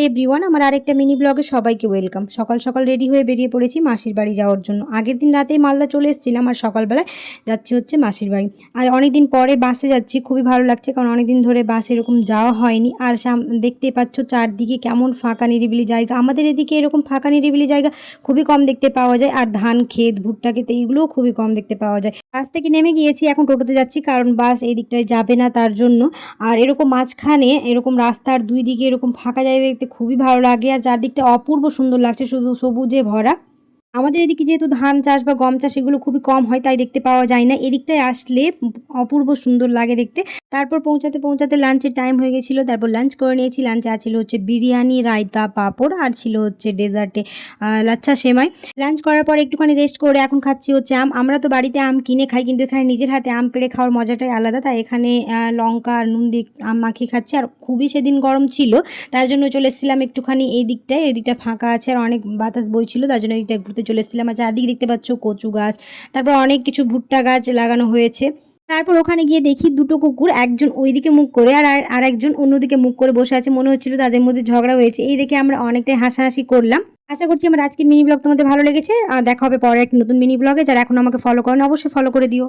Hi everyone, আমার আরেকটা mini ব্লগে সবাইকে ওয়েলকাম। সকাল সকাল রেডি হয়ে বেরিয়ে পড়েছি মাসির বাড়ি যাওয়ার জন্য। আগের দিন রাতেই মালদা চলে এসেছিলাম আর সকালবেলায় যাচ্ছি হচ্ছে মাসির বাড়ি। আর অনেক দিন পরে বাসে যাচ্ছি, খুবই ভালো লাগছে কারণ অনেক দিন ধরে বাসে এরকম যাওয়া হয়নি। আর দেখতেই পাচ্ছ চারদিকে কেমন ফাঁকা নিরিবিলি জায়গা। আমাদের এদিকে এরকম ফাঁকা নিরিবিলি জায়গা খুবই কম দেখতে পাওয়া যায়, আর ধান ক্ষেত ভুট্টা ক্ষেত এইগুলোও খুবই কম দেখতে পাওয়া যায়। বাস থেকে নেমে গিয়েছি, এখন টোটোতে যাচ্ছি কারণ বাস এই দিকটায় যাবে না তার জন্য। আর এরকম মাঝখানে এরকম রাস্তার দুই দিকে এরকম ফাঁকা জায়গা দেখতে খুবই ভালো লাগে, আর চারদিকটা অপূর্ব সুন্দর লাগছে, শুধু সবুজে ভরা। আমাদের এদিকে যেহেতু ধান চাষ বা গম চাষ এগুলো খুবই কম হয়, তাই দেখতে পাওয়া যায় না। এদিকটায় আসলে অপূর্ব সুন্দর লাগে দেখতে। তারপর পৌঁছাতে পৌঁছাতে লাঞ্চের টাইম হয়ে গেছিলো, তারপর লাঞ্চ করে নিয়েছি। লাঞ্চে ছিল হচ্ছে বিরিয়ানি, রায়তা, পাঁপড়, আর ছিল হচ্ছে ডেজার্টে লাচ্ছা সেমাই। লাঞ্চ করার পর একটুখানি রেস্ট করে এখন খাচ্ছি হচ্ছে আম। আমরা তো বাড়িতে আম কিনে খাই, কিন্তু এখানে নিজের হাতে আম পেড়ে খাওয়ার মজাটাই আলাদা। তাই এখানে লঙ্কা আর নুন দিয়ে আম মাখিয়ে খাচ্ছি। আর খুবই সেদিন গরম ছিল, তার জন্য চলে এসেছিলাম একটুখানি এই দিকটায়। এই দিকটা ফাঁকা আছে আর অনেক বাতাস বইছিল, তার জন্য এই দিকটা ঘুরতে চলে এসেছিলাম। আর চারদিকে দেখতে পাচ্ছ কচু গাছ, তারপর অনেক কিছু ভুট্টা গাছ লাগানো হয়েছে। তারপর ওখানে গিয়ে দেখি দুটো কুকুর, একজন ওইদিকে মুখ করে আর একজন অন্যদিকে মুখ করে বসে আছে। মনে হচ্ছিল তাদের মধ্যে ঝগড়া হয়েছে। এই দেখে আমরা অনেকটাই হাসাহাসি করলাম। আশা করছি আমার আজকের মিনি ব্লগ তোমাদের ভালো লেগেছে। আর দেখা হবে পরে এক নতুন মিনি ব্লগে। যারা এখন আমাকে ফলো করেন অবশ্যই ফলো করে দিও।